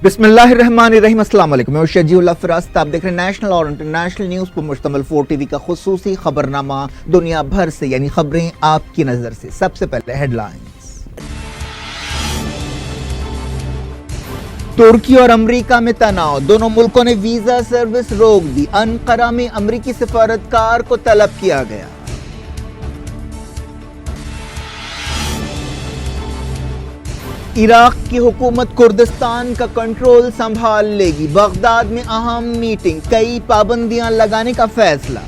बिस्मिल्लाहिर्रहमानिर्रहीम। अस्सलाम वालेकुम। मैं शजीउल्लाह फिरास्त, आप देख रहे हैं नेशनल और इंटरनेशनल न्यूज़ पर मुश्तमिल 4 टीवी का खुसूसी खबरनामा दुनिया भर से, यानी खबरें आपकी नजर से। सबसे पहले हेडलाइंस। तुर्की और अमेरिका में तनाव, दोनों मुल्कों ने वीजा सर्विस रोक दी। अनकरा में अमेरिकी सफारतकार को तलब किया गया। इराक की हुकूमत कुर्दिस्तान का कंट्रोल संभाल लेगी। बगदाद में अहम मीटिंग, कई पाबंदियां लगाने का फैसला।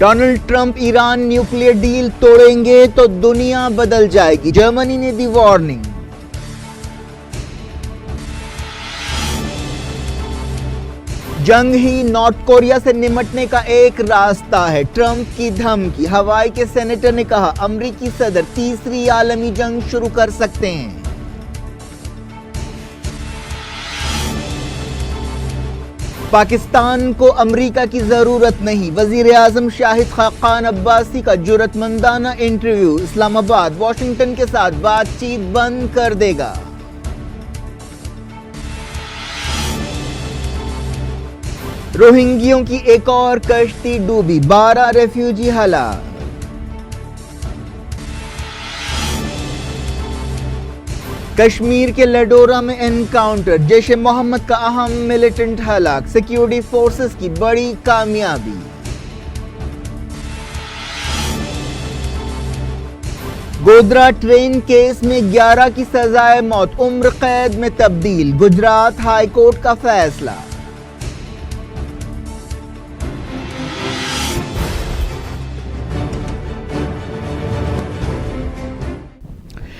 Donald Trump Iran nuclear deal तोड़ेंगे तो दुनिया बदल जाएगी, जर्मनी ने दी वार्निंग। जंग ही नॉर्थ कोरिया से निमटने का एक रास्ता है, ट्रंप की धमकी। हवाई के सेनेटर ने कहा अमेरिकी सदर तीसरी आलमी जंग शुरू कर सकते हैं। पाकिस्तान को अमेरिका की जरूरत नहीं, वजीर आजम शाहिद खाकान अब्बासी का जुर्रतमंदाना इंटरव्यू। इस्लामाबाद वाशिंगटन के साथ बातचीत बंद कर देगा। रोहिंग्यों की एक और कश्ती डूबी, 12 रेफ्यूजी हलाक। कश्मीर के लडोरा में एनकाउंटर, जैश ए मोहम्मद का अहम मिलिटेंट हलाक। सिक्योरिटी फोर्सेस की बड़ी कामयाबी। गोधरा ट्रेन केस में 11 की सजाए मौत उम्र कैद में तब्दील, गुजरात हाई कोर्ट का फैसला।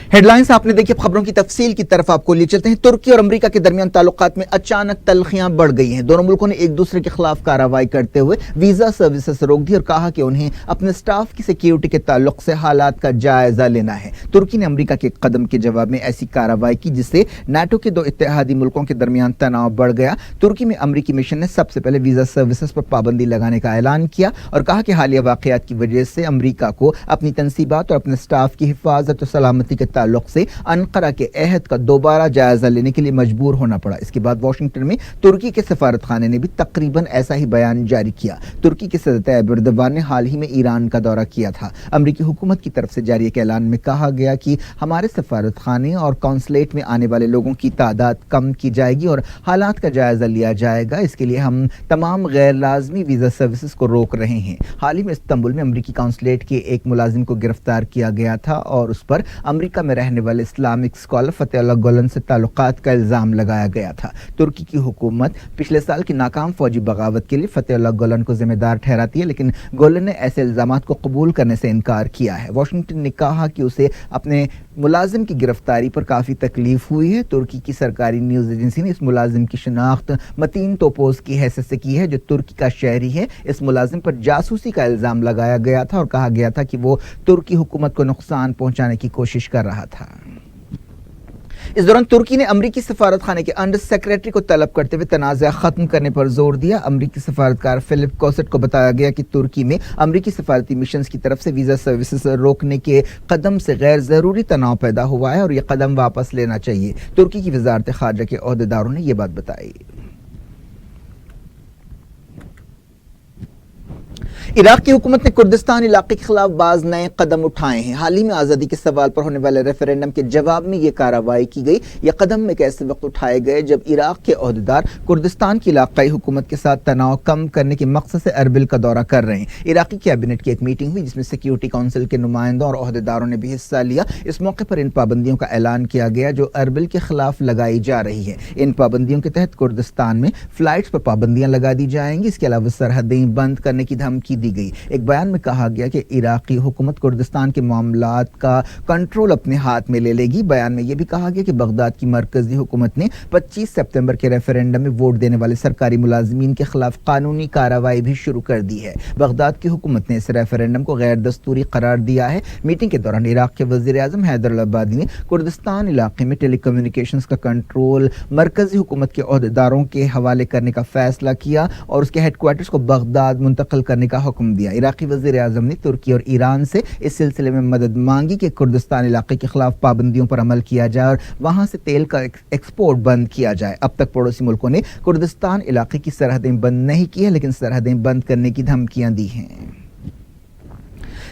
हेडलाइंस आपने देखी। खबरों की तफसील की तरफ आपको ले चलते हैं। तुर्की और अमेरिका के दरमियान ताल्लुकात में अचानक तलखियां बढ़ गई हैं। दोनों मुल्कों ने एक दूसरे के खिलाफ कार्रवाई करते हुए वीजा सर्विसेज रोक दी और कहा कि उन्हें अपने स्टाफ की सिक्योरिटी के ताल्लुक से हालात का जायजा लेना है। तुर्की ने अमेरिका के कदम के जवाब में ऐसी कार्रवाई की जिससे नाटो के दो इत्तेहादी मुल्कों के दरमियान तनाव बढ़ गया। तुर्की में अमेरिकी मिशन ने सबसे पहले वीजा सर्विसेज पर पाबंदी लगाने का ऐलान किया और कहा कि हालिया वाकयात की वजह से अमेरिका को अपनी तनसीबात और अपने स्टाफ की हिफाजत और सलामती के ताल्लुक से अनकरा के अहद का दोबारा जायजा लेने के लिए मजबूर होना पड़ा। इसके बाद वाशिंगटन में तुर्की के सफारत खाने ने भी तकरीबन ऐसा ही बयान जारी किया। तुर्की के सदर तैयब एर्दोगान ने हाल ही में ईरान का दौरा किया था। अमेरिकी हुकूमत की तरफ से जारी एक ऐलान में कहा गया कि हमारे सफारत खाने और कौंसलेट में आने वाले लोगों की तादाद कम की जाएगी और हालात का जायजा लिया जाएगा। इसके लिए हम तमाम गैर लाजमी वीजा सर्विसेज को रोक रहे हैं। हाल ही में इस्तांबुल में अमेरिकी कौंसलेट के एक मुलाजिम को गिरफ्तार किया गया था और उस पर अमेरिका में रहने वाले इस्लामिक स्कॉलर फतेहुल्लाह गुलन से ताल्लुकात का इल्जाम लगाया गया था। तुर्की की हुकूमत पिछले साल की नाकाम फौजी बगावत के लिए फतेहुल्लाह गुलन को जिम्मेदार ठहराती है, लेकिन गुलन ने ऐसे इल्जामात को कबूल करने से इनकार किया है। वाशिंगटन ने कहा कि उसे अपने मुलाजिम की गिरफ्तारी पर काफ़ी तकलीफ हुई है। तुर्की की सरकारी न्यूज़ एजेंसी ने इस मुलाजिम की शनाख्त मतीन तोपोज की हैसियत से की है, जो तुर्की का शहरी है। इस मुलाजिम पर जासूसी का इल्ज़ाम लगाया गया था और कहा गया था कि वो तुर्की हुकूमत को नुकसान पहुंचाने की कोशिश कर रहा था। इस दौरान तुर्की ने अमेरिकी सफारत खाने के अंडर सेक्रेटरी को तलब करते हुए तनाज़ा खत्म करने पर जोर दिया। अमेरिकी सफारतकार फिलिप कॉसेट को बताया गया कि तुर्की में अमेरिकी सफारती मिशन की तरफ से वीजा सर्विसेज रोकने के कदम से गैर जरूरी तनाव पैदा हुआ है और यह कदम वापस लेना चाहिए। तुर्की की वजारत खारजा के ओहदेदारों ने यह बात बताई। इराक की हुकूमत ने कुर्दिस्तान इलाके के खिलाफ बाज नए कदम उठाए हैं। हाल ही में आज़ादी के सवाल पर होने वाले रेफरेंडम के जवाब में यह कार्रवाई की गई। यह कदम एक ऐसे वक्त उठाए गए जब इराक के ओहदेदार कुर्दिस्तान की इलाकाई हुकूमत के साथ तनाव कम करने के मकसद से अरबिल का दौरा कर रहे हैं। इराकी कैबिनेट की एक मीटिंग हुई जिसमें सिक्योरिटी काउंसिल के नुमाइंदों और ओहदेदारों ने भी हिस्सा लिया। इस मौके पर इन पाबंदियों का ऐलान किया गया जो अरबिल के खिलाफ लगाई जा रही है। इन पाबंदियों के तहत कुर्दिस्तान में फ्लाइट्स पर पाबंदियां लगा दी जाएंगी। इसके अलावा सरहदें बंद करने की धमकी दी गई। एक बयान में कहा गया कि इराकी हुकूमत कुर्दिस्तान के मामलात का कंट्रोल अपने हाथ में ले लेगी। बयान में यह भी कहा गया कि बगदाद की मरकजी हुकूमत ने 25 सितंबर के रेफरेंडम में वोट देने वाले सरकारी मुलाजिमीन के खिलाफ कानूनी कार्रवाई भी शुरू कर दी है। बगदाद की हुकूमत ने इस रेफरेंडम को गैर दस्तूरी करार दिया है। मीटिंग के दौरान इराक के वजीर आजम हैदर अल अब्बादी ने कुर्दिस्तान इलाके में टेली कम्युनिकेशंस का कंट्रोल मरकजी हुकूमत के ओहदेदारों के हवाले करने का फैसला किया और उसके हेडक्वार्टर्स को बगदाद मुंतकिल करने का हुक्म दिया। इराकी वज़ीर आज़म ने तुर्की और ईरान से इस सिलसिले में मदद मांगी कि कुर्दिस्तान इलाके के खिलाफ पाबंदियों पर अमल किया जाए और वहाँ से तेल का एक्सपोर्ट बंद किया जाए। अब तक पड़ोसी मुल्कों ने कुर्दिस्तान इलाके की सरहदें बंद नहीं की है, लेकिन सरहदें बंद करने की धमकियां दी हैं।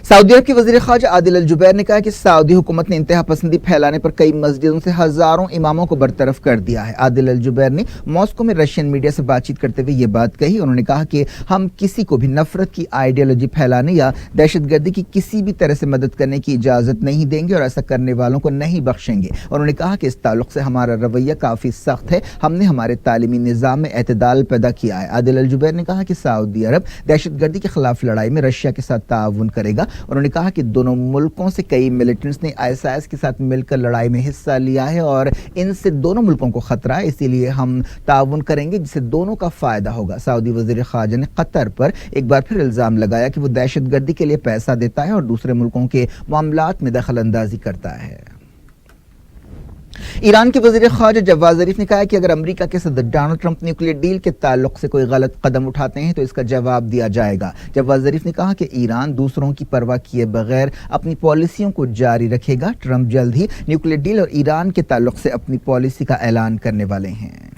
सऊदी अरब के वज़ीर ख़ारजा आदिल अल जुबैर ने कहा कि सऊदी हुकूमत ने इंतहा पसंदी फैलाने पर कई मस्जिदों से हज़ारों इमामों को बरतरफ कर दिया है। आदिल अल जुबैर ने मॉस्को में रशियन मीडिया से बातचीत करते हुए ये बात कही। उन्होंने कहा कि हम किसी को भी नफरत की आइडियोलॉजी फैलाने या दहशतगर्दी की किसी भी तरह से मदद करने की इजाज़त नहीं देंगे और ऐसा करने वालों को नहीं बख्शेंगे। उन्होंने कहा कि इस ताल्लुक़ से हमारा रवैया काफ़ी सख्त है, हमने हमारे तालीमी निज़ाम में एतदाल पैदा किया है। आदिल अल जुबैर ने कहा कि सऊदी अरब दहशतगर्दी के खिलाफ लड़ाई में रशिया के साथ ताउन करेगा। उन्होंने कहा कि दोनों मुल्कों से कई मिलिटेंट्स ने ISIS के साथ मिलकर लड़ाई में हिस्सा लिया है और इनसे दोनों मुल्कों को खतरा है, इसीलिए हम ताउन करेंगे जिससे दोनों का फायदा होगा। सऊदी वज़ीर ख़ारजा ने कतर पर एक बार फिर इल्ज़ाम लगाया कि वो दहशतगर्दी के लिए पैसा देता है और दूसरे मुल्कों के मामलात में दखल अंदाजी करता है। ईरान के वज़ीर ख़ारजा जवाद ज़रीफ ने कहा है कि अगर अमेरिका के सदर डोनाल्ड ट्रंप न्यूक्लियर डील के ताल्लुक से कोई गलत कदम उठाते हैं तो इसका जवाब दिया जाएगा। जवाद ज़रीफ ने कहा कि ईरान दूसरों की परवाह किए बगैर अपनी पॉलिसियों को जारी रखेगा। ट्रंप जल्द ही न्यूक्लियर डील और ईरान के ताल्लुक से अपनी पॉलिसी का ऐलान करने वाले हैं।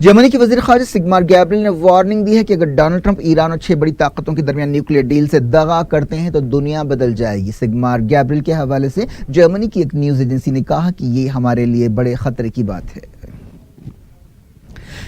जर्मनी के वज़ीर ख़ारजा सिगमार गैब्रियल ने वार्निंग दी है कि अगर डोनाल्ड ट्रंप ईरान और 6 बड़ी ताकतों के दरमियान न्यूक्लियर डील से दगा करते हैं तो दुनिया बदल जाएगी। सिगमार गैब्रियल के हवाले से जर्मनी की एक न्यूज़ एजेंसी ने कहा कि ये हमारे लिए बड़े खतरे की बात है।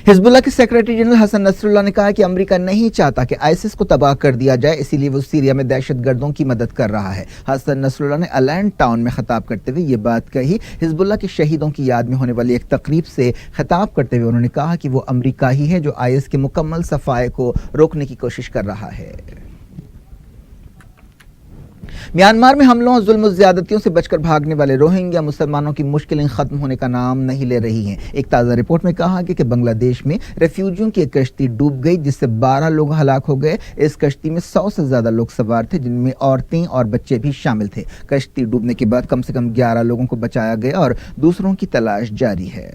हिजबुल्लाह के सेक्रेटरी जनरल हसन नसरुल्लाह ने कहा कि अमेरिका नहीं चाहता कि आईसिस को तबाह कर दिया जाए, इसीलिए वो सीरिया में दहशतगर्दों की मदद कर रहा है। हसन नसरुल्लाह ने अलैंड टाउन में खिताब करते हुए ये बात कही। हिजबुल्लाह के शहीदों की याद में होने वाली एक तकरीब से खिताब करते हुए उन्होंने कहा कि वो अमेरिका ही है जो IS के मुकम्मल सफाए को रोकने की कोशिश कर रहा है। म्यांमार में हमलों और जुल्म और ज़्यादतियों से बचकर भागने वाले रोहिंग्या मुसलमानों की मुश्किलें ख़त्म होने का नाम नहीं ले रही हैं। एक ताज़ा रिपोर्ट में कहा गया कि बांग्लादेश में रेफ्यूजियों की एक कश्ती डूब गई जिससे 12 लोग हलाक हो गए। इस कश्ती में 100 से ज़्यादा लोग सवार थे जिनमें औरतें और बच्चे भी शामिल थे। कश्ती डूबने के बाद कम से कम 11 लोगों को बचाया गया और दूसरों की तलाश जारी है।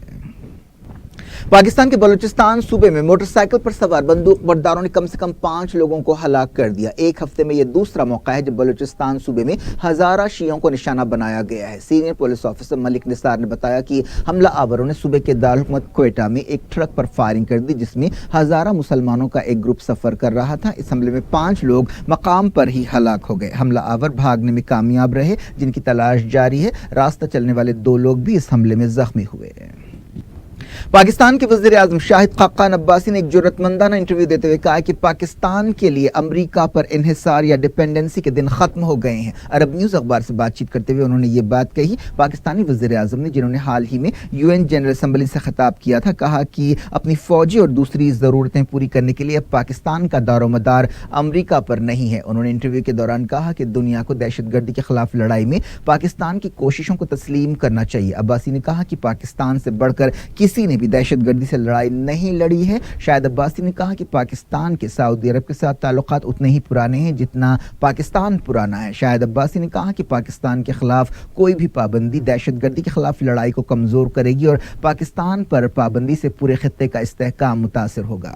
पाकिस्तान के बलूचिस्तान सूबे में मोटरसाइकिल पर सवार बंदूक बरदारों ने कम से कम 5 लोगों को हलाक कर दिया। एक हफ्ते में यह दूसरा मौका है जब बलूचिस्तान सूबे में हजारा शियों को निशाना बनाया गया है। Senior police officer Malik Nisar ने बताया कि हमला आवरों ने सूबे के दारुल हुकूमत क्वेटा में एक ट्रक पर फायरिंग कर दी जिसमें हजारा मुसलमानों का एक ग्रुप सफर कर रहा था। इस हमले में 5 लोग मकाम पर ही हलाक हो गए। हमला आवर भागने में कामयाब रहे जिनकी तलाश जारी है। रास्ता चलने वाले 2 लोग भी इस हमले में जख्मी हुए। पाकिस्तान के वज़ीर आज़म शाहिद खाकान अब्बासी ने एक जुर्रतमंदाना इंटरव्यू देते हुए कहा कि पाकिस्तान के लिए अमेरिका पर इन्हिसार या डिपेंडेंसी के दिन ख़त्म हो गए हैं। अरब न्यूज़ अखबार से बातचीत करते हुए उन्होंने ये बात कही। पाकिस्तानी वज़ीर आज़म ने, जिन्होंने हाल ही में UN जनरल असम्बली से खिताब किया था, कहा कि अपनी फ़ौजी और दूसरी ज़रूरतें पूरी करने के लिए अब पाकिस्तान का दारोमदार अमेरिका पर नहीं है। उन्होंने इंटरव्यू के दौरान कहा कि दुनिया को दहशतगर्दी के खिलाफ लड़ाई में पाकिस्तान की कोशिशों को तस्लीम करना चाहिए। अब्बासी ने कहा कि पाकिस्तान से बढ़कर किसी ने भी दहशतगर्दी से लड़ाई नहीं लड़ी है। शाहिद अब्बासी ने कहा कि पाकिस्तान के सऊदी अरब के साथ ताल्लुकात उतने ही पुराने हैं जितना पाकिस्तान पुराना है। शाहिद अब्बासी ने कहा कि पाकिस्तान के खिलाफ कोई भी पाबंदी दहशतगर्दी के खिलाफ लड़ाई को कमजोर करेगी और पाकिस्तान पर पाबंदी से पूरे खित्ते का इस्तेहकाम मुतासिर होगा।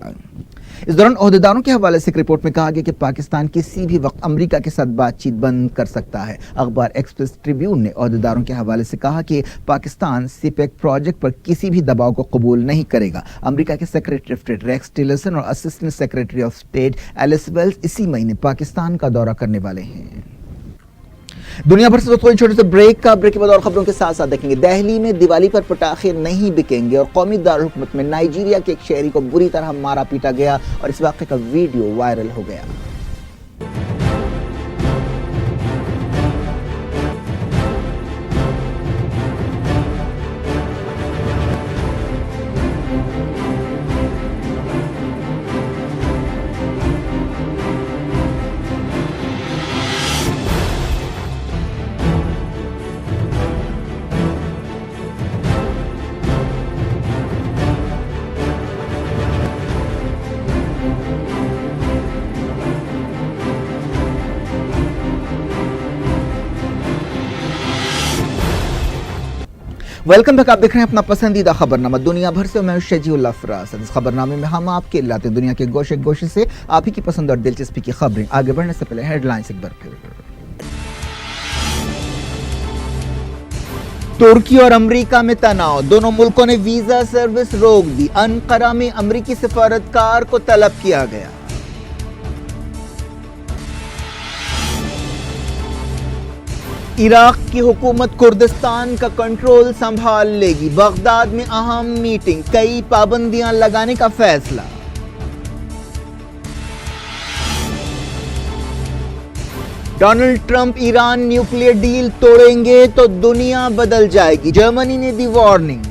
इस दौरान ओहदेदारों के हवाले से एक रिपोर्ट में कहा गया कि पाकिस्तान किसी भी वक्त अमेरिका के साथ बातचीत बंद कर सकता है। अखबार एक्सप्रेस ट्रिब्यून ने ओहदेदारों के हवाले से कहा कि पाकिस्तान सीपेक प्रोजेक्ट पर किसी भी दबाव को कबूल नहीं करेगा। अमेरिका के secretary of state Rex Tillerson और assistant secretary of state Alice Wells इसी महीने पाकिस्तान का दौरा करने वाले हैं। दुनिया भर से थोड़ी छोटे से ब्रेक के बाद और खबरों के साथ साथ देखेंगे। दिल्ली में दिवाली पर पटाखे नहीं बिकेंगे और कौमी दारुल हुकूमत में नाइजीरिया के एक शहरी को बुरी तरह मारा पीटा गया और इस वाक़े का वीडियो वायरल हो गया। Welcome back. आप देख रहे हैं अपना पसंदीदा खबरनामा दुनिया भर से। मैं शजीउल अफराज। इस खबरनामे में हम आपके लाते हैं दुनिया के गोशे गोशे से आप ही की पसंद और दिलचस्पी की खबरें। आगे बढ़ने से पहले हेडलाइंस एक बार फिर। तुर्की और अमेरिका में तनाव, दोनों मुल्कों ने वीजा सर्विस रोक दी। अनकरा में अमेरिकी सफारतकार को तलब किया गया। इराक की हुकूमत कुर्दिस्तान का कंट्रोल संभाल लेगी। बगदाद में अहम मीटिंग, कई पाबंदियां लगाने का फैसला। Donald Trump Iran nuclear deal तोड़ेंगे तो दुनिया बदल जाएगी, जर्मनी ने दी वार्निंग।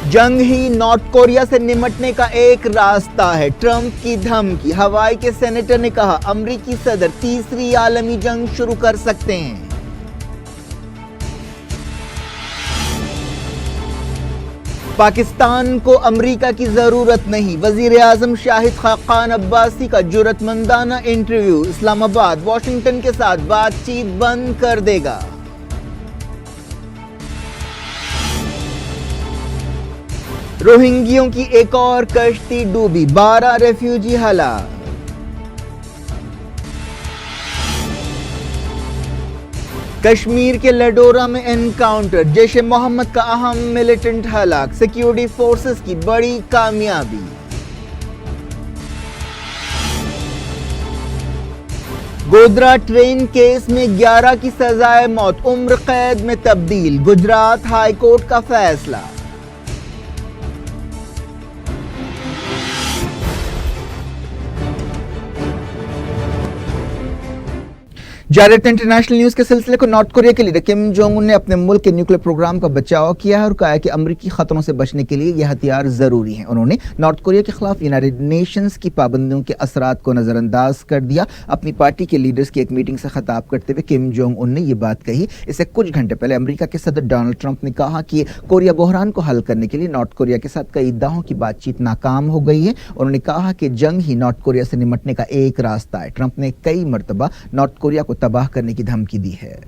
जंग ही नॉर्थ कोरिया से निमटने का एक रास्ता है, ट्रंप की धमकी। हवाई के सेनेटर ने कहा अमेरिकी सदर तीसरी आलमी जंग शुरू कर सकते हैं। पाकिस्तान को अमेरिका की जरूरत नहीं, वजीर आजम शाहिद खाकान अब्बासी का जुर्रतमंदाना इंटरव्यू। इस्लामाबाद वॉशिंगटन के साथ बातचीत बंद कर देगा। रोहिंग्यों की एक और कश्ती डूबी, 12 रेफ्यूजी हलाक। कश्मीर के लडोरा में एनकाउंटर, जैश ए मोहम्मद का अहम मिलिटेंट हलाक। सिक्योरिटी फोर्सेस की बड़ी कामयाबी। गोधरा ट्रेन केस में 11 की सजाए मौत उम्र कैद में तब्दील, गुजरात हाई कोर्ट का फैसला। जारी इंटरनेशनल न्यूज के सिलसिले को नॉर्थ कोरिया के लीडर किम जोंग उन ने अपने मुल्क के न्यूक्लियर प्रोग्राम का बचाव किया है और कहा है कि अमेरिकी खतरों से बचने के लिए यह हथियार जरूरी हैं। उन्होंने नॉर्थ कोरिया के खिलाफ यूनाइटेड नेशंस की पाबंदियों के असरात को नजरअंदाज कर दिया। अपनी पार्टी के लीडर्स की एक मीटिंग से खिताब करते हुए किम जोंग उन ने यह बात कही। इससे कुछ घंटे पहले अमेरिका के सदर डोनाल्ड ट्रंप ने कहा कि कोरिया बहरान को हल करने के लिए नॉर्थ कोरिया के साथ कई दहाओं की बातचीत नाकाम हो गई है। उन्होंने कहा कि जंग ही नॉर्थ कोरिया से निमटने का एक रास्ता है। ट्रंप ने कई मरतबा नॉर्थ कोरिया को तबाह करने की धमकी दी है।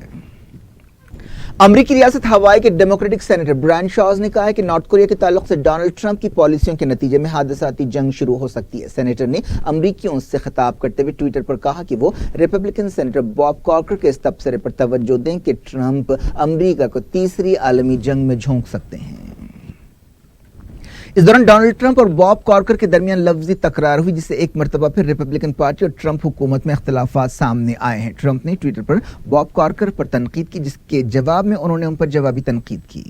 अमेरिकी रियासत हवाई के डेमोक्रेटिक सेनेटर ब्रायन शॉज ने कहा है कि नॉर्थ कोरिया के ताल्लुक से डोनाल्ड ट्रंप की पॉलिसियों के नतीजे में हादसाती जंग शुरू हो सकती है। सेनेटर ने अमेरिकियों से खिताब करते हुए ट्विटर पर कहा कि वो रिपब्लिकन सेनेटर बॉब कॉर्कर के इस तबसरे पर तवज्जो दें कि ट्रंप अमेरिका को तीसरी आलमी जंग में झोंक सकते हैं। इस दौरान डोनाल्ड ट्रंप और बॉब कॉर्कर के दरमियान लफ्जी तकरार हुई, जिससे एक मरतबा फिर रिपब्लिकन पार्टी और ट्रंप हुकूमत में इख्तिलाफात सामने आए हैं। ट्रंप ने ट्विटर पर बॉब कॉर्कर पर तनकीद की, जिसके जवाब में उन्होंने उन पर जवाबी तनकीद की।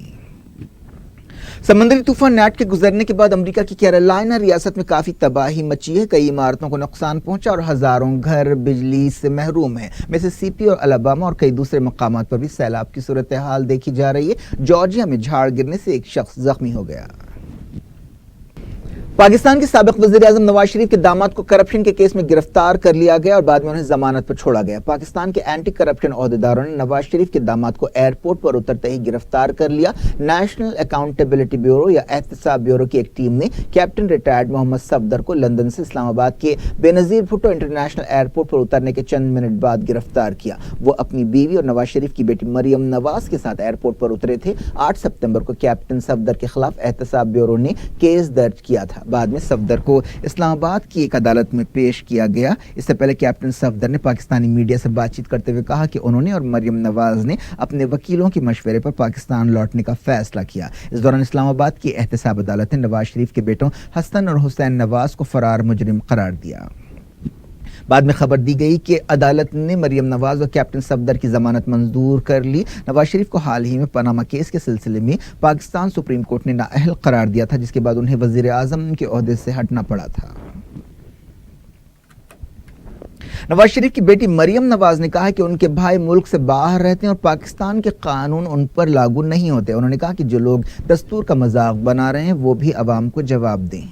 समुद्री तूफान नैट के गुजरने के बाद अमेरिका की कैरोलिना रियासत में काफी तबाही मची है। कई इमारतों को नुकसान पहुंचा और हजारों घर बिजली से महरूम है। मिसिसिपी और अलाबामा और कई दूसरे मकामात पर भी सैलाब की सूरत हाल देखी जा रही है। जॉर्जिया में झाड़ गिरने से एक शख्स जख्मी हो गया। पाकिस्तान के साबिक वजीर आजम नवाज शरीफ के दामाद को करप्शन के केस में गिरफ्तार कर लिया गया और बाद में उन्हें जमानत पर छोड़ा गया। पाकिस्तान के एंटी करप्शन ओहदेदारों ने नवाज शरीफ के दामाद को एयरपोर्ट पर उतरते ही गिरफ्तार कर लिया। नेशनल अकाउंटेबिलिटी ब्यूरो या एहतसाब ब्यूरो की एक टीम ने कैप्टन रिटायर्ड मोहम्मद सफदर को लंदन से इस्लामाबाद के बेनजीर भुट्टो इंटरनेशनल एयरपोर्ट पर उतरने के चंद मिनट बाद गिरफ्तार किया। वो अपनी बीवी और नवाज शरीफ की बेटी मरियम नवाज के साथ एयरपोर्ट पर उतरे थे। 8 सितंबर को कैप्टन सफदर के खिलाफ एहतसाब ब्यूरो ने केस दर्ज किया था। बाद में सफदर को इस्लामाबाद की एक अदालत में पेश किया गया। इससे पहले कैप्टन सफदर ने पाकिस्तानी मीडिया से बातचीत करते हुए कहा कि उन्होंने और मरियम नवाज ने अपने वकीलों के मशवरे पर पाकिस्तान लौटने का फैसला किया। इस दौरान इस्लामाबाद की एहतसाब अदालत ने नवाज शरीफ के बेटों हसन और हुसैन नवाज को फरार मुजरिम करार दिया। बाद में खबर दी गई कि अदालत ने मरियम नवाज और कैप्टन सफदर की जमानत मंजूर कर ली। नवाज शरीफ को हाल ही में पनामा केस के सिलसिले में पाकिस्तान सुप्रीम कोर्ट ने नाअहल करार दिया था, जिसके बाद उन्हें वजीर आजम के ओहदे से हटना पड़ा था। नवाज शरीफ की बेटी मरियम नवाज ने कहा कि उनके भाई मुल्क से बाहर रहते हैं और पाकिस्तान के कानून उन पर लागू नहीं होते। उन्होंने कहा कि जो लोग दस्तूर का मजाक बना रहे हैं वो भी अवाम को जवाब दें।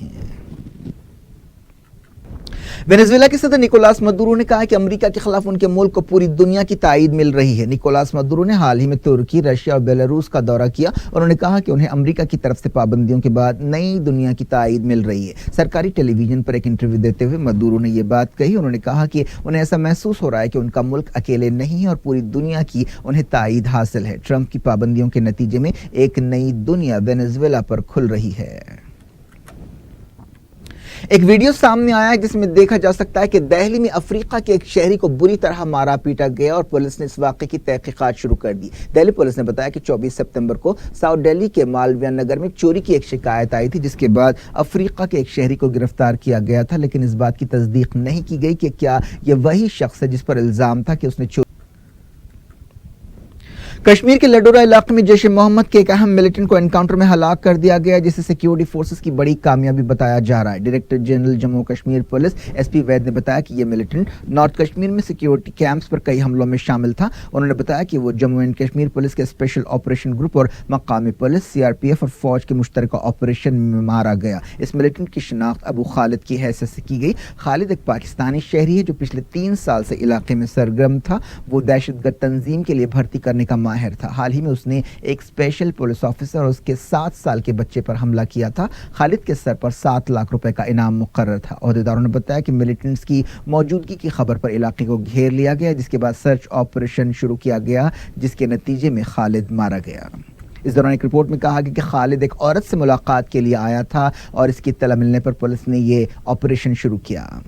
वेनेजुएला के सदर निकोलास मदुरो ने कहा कि अमेरिका के खिलाफ उनके मुल्क को पूरी दुनिया की ताईद मिल रही है। निकोलास मदुरो ने हाल ही में तुर्की, रशिया और बेलारूस का दौरा किया और उन्होंने कहा कि उन्हें अमेरिका की तरफ से पाबंदियों के बाद नई दुनिया की ताईद मिल रही है। सरकारी टेलीविजन पर एक इंटरव्यू देते हुए मदुरो ने ये बात कही। उन्होंने कहा कि उन्हें ऐसा महसूस हो रहा है कि उनका मुल्क अकेले नहीं है और पूरी दुनिया की उन्हें ताईद हासिल है। ट्रंप की पाबंदियों के नतीजे में एक नई दुनिया वेनेजुएला पर खुल रही है। एक वीडियो सामने आया है जिसमें देखा जा सकता है कि दिल्ली में अफ्रीका के एक शहरी को बुरी तरह मारा पीटा गया और पुलिस ने इस वाक़े की तहकीकात शुरू कर दी। दिल्ली पुलिस ने बताया कि 24 सितंबर को साउथ दिल्ली के मालविया नगर में चोरी की एक शिकायत आई थी, जिसके बाद अफ्रीका के एक शहरी को गिरफ्तार किया गया था, लेकिन इस बात की तस्दीक नहीं की गई कि क्या यह वही शख्स है जिस पर इल्जाम था कि उसने चोरी। कश्मीर के लडोरा इलाके में जैश ए मोहम्मद के एक अहम मिलिटेंट को एनकाउंटर में हलाक कर दिया गया, जिसे सिक्योरिटी फोर्सेस की बड़ी कामयाबी बताया जा रहा है। Director general Jammu Kashmir police SP Vaid ने बताया कि यह मिलिटेंट नॉर्थ कश्मीर में सिक्योरिटी कैंप्स पर कई हमलों में शामिल था। उन्होंने बताया कि वो जम्मू एंड कश्मीर पुलिस के स्पेशल ऑपरेशन ग्रुप और मकामी पुलिस, सीआरपीएफ और फौज के मुश्तरका ऑपरेशन में मारा गया। इस मिलिटेंट की शिनाख्त अबू खालिद की हैसियत से की गई। खालिद एक पाकिस्तानी शहरी है जो पिछले 3 साल से इलाके में सरगर्म था। वो दहशतगर्द तंजीम के लिए भर्ती करने का माहिर था। हाल ही में उसने एक स्पेशल पुलिस ऑफिसर और उसके 7 साल के बच्चे पर हमला किया था। खालिद के सर पर 7 लाख रुपए का इनाम मुकर्रर था। ओहदेदारों ने बताया कि मिलिटेंट्स की मौजूदगी की खबर पर इलाके को घेर लिया गया, जिसके बाद सर्च ऑपरेशन शुरू किया गया, जिसके नतीजे में खालिद मारा गया। इस दौरान एक रिपोर्ट में कहा गया कि खालिद एक औरत से मुलाकात के लिए आया था और इसकी इत्तला मिलने पर पुलिस ने ये ऑपरेशन शुरू किया।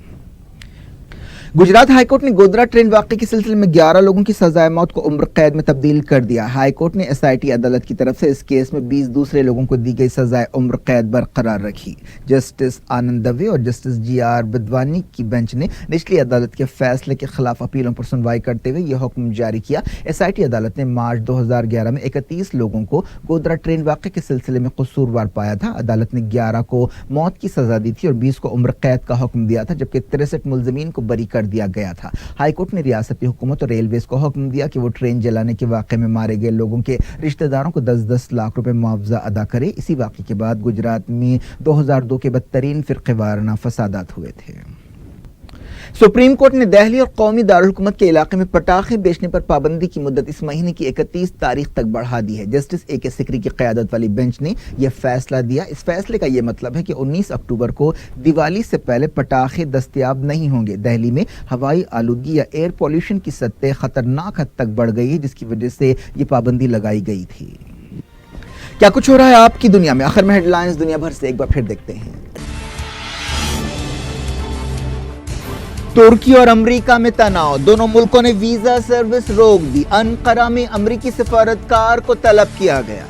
गुजरात हाईकोर्ट ने गोधरा ट्रेन वाक़े के सिलसिले में 11 लोगों की सजाए मौत को उम्र कैद में तब्दील कर दिया। हाईकोर्ट ने एसआईटी अदालत की तरफ से इस केस में 20 दूसरे लोगों को दी गई सजाए उम्र कैद बरकरार रखी। जस्टिस आनंद दवे और जस्टिस जीआर बदवानी की बेंच ने निचली अदालत के फैसले के खिलाफ अपीलों पर सुनवाई करते हुए यह हुक्म जारी किया। एसआईटी अदालत ने मार्च 2011 में 31 लोगों को गोधरा ट्रेन वाक़े के सिलसिले में कसूरवार पाया था। अदालत ने 11 को मौत की सजा दी थी और 20 को उम्र कैद का हुक्म दिया था, जबकि 63 मुलजमीन को बरी कर दिया गया था। हाईकोर्ट ने रियासती हुकूमत और रेलवेज को हुक्म दिया कि वो ट्रेन जलाने के वाक़े में मारे गए लोगों के रिश्तेदारों को 10-10 लाख रुपए मुआवजा अदा करे। इसी वाक़े के बाद गुजरात में 2002 के बदतरीन फिरक़ेवाराना फसादात हुए थे। सुप्रीम कोर्ट ने दिल्ली और कौमी दारुल-हुकूमत के इलाके में पटाखे बेचने पर पाबंदी की मुद्दत इस महीने की 31 तारीख तक बढ़ा दी है। Justice A K. सिकरी की क़यादत वाली बेंच ने यह फैसला दिया। इस फैसले का यह मतलब है कि 19 अक्टूबर को दिवाली से पहले पटाखे दस्तयाब नहीं होंगे। दिल्ली में हवाई आलूदगी या एयर पॉल्यूशन की सतह खतरनाक हद तक बढ़ गई है, जिसकी वजह से ये पाबंदी लगाई गई थी। क्या कुछ हो रहा है आपकी दुनिया में? आखिर में हेडलाइंस दुनिया भर से एक बार फिर देखते हैं। तुर्की और अमेरिका में तनाव, दोनों मुल्कों ने वीजा सर्विस रोक दी। अनकरा में अमेरिकी सफारतकार को तलब किया गया।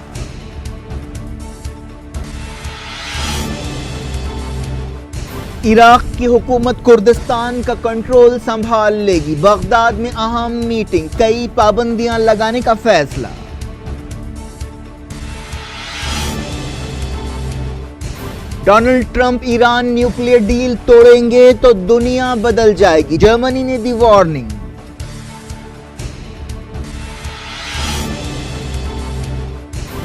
इराक की हुकूमत कुर्दिस्तान का कंट्रोल संभाल लेगी। बगदाद में अहम मीटिंग, कई पाबंदियां लगाने का फैसला। Donald Trump Iran nuclear deal तोड़ेंगे तो दुनिया बदल जाएगी, जर्मनी ने दी वार्निंग।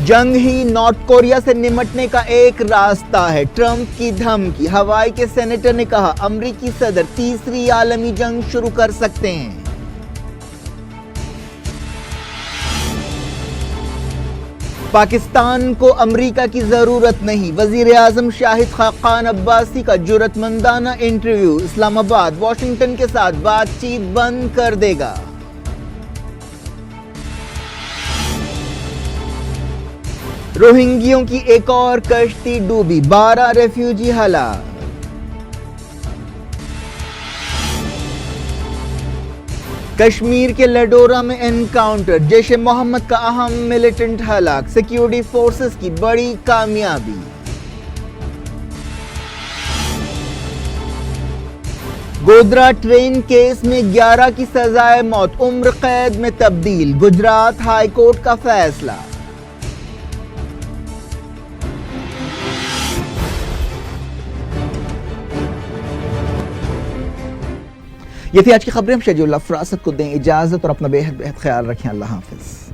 जंग ही नॉर्थ कोरिया से निपटने का एक रास्ता है, ट्रंप की धमकी। हवाई के सेनेटर ने कहा अमेरिकी सदर तीसरी आलमी जंग शुरू कर सकते हैं। पाकिस्तान को अमेरिका की जरूरत नहीं, वजीर आजम शाहिद खाकान अब्बासी का जुर्रतमंदाना इंटरव्यू। इस्लामाबाद वाशिंगटन के साथ बातचीत बंद कर देगा। रोहिंग्यों की एक और कश्ती डूबी, 12 रेफ्यूजी हलाक। कश्मीर के लडोरा में एनकाउंटर, जैश ए मोहम्मद का अहम मिलिटेंट हलाक। सिक्योरिटी फोर्सेस की बड़ी कामयाबी। गोधरा ट्रेन केस में 11 की सजाए मौत उम्र कैद में तब्दील, गुजरात हाई कोर्ट का फैसला। ये थी आज की खबरें। हम शजीउल्लाह फरासत को दें इजाजत और अपना बेहद ख्याल रखें। अल्लाह हाफिज।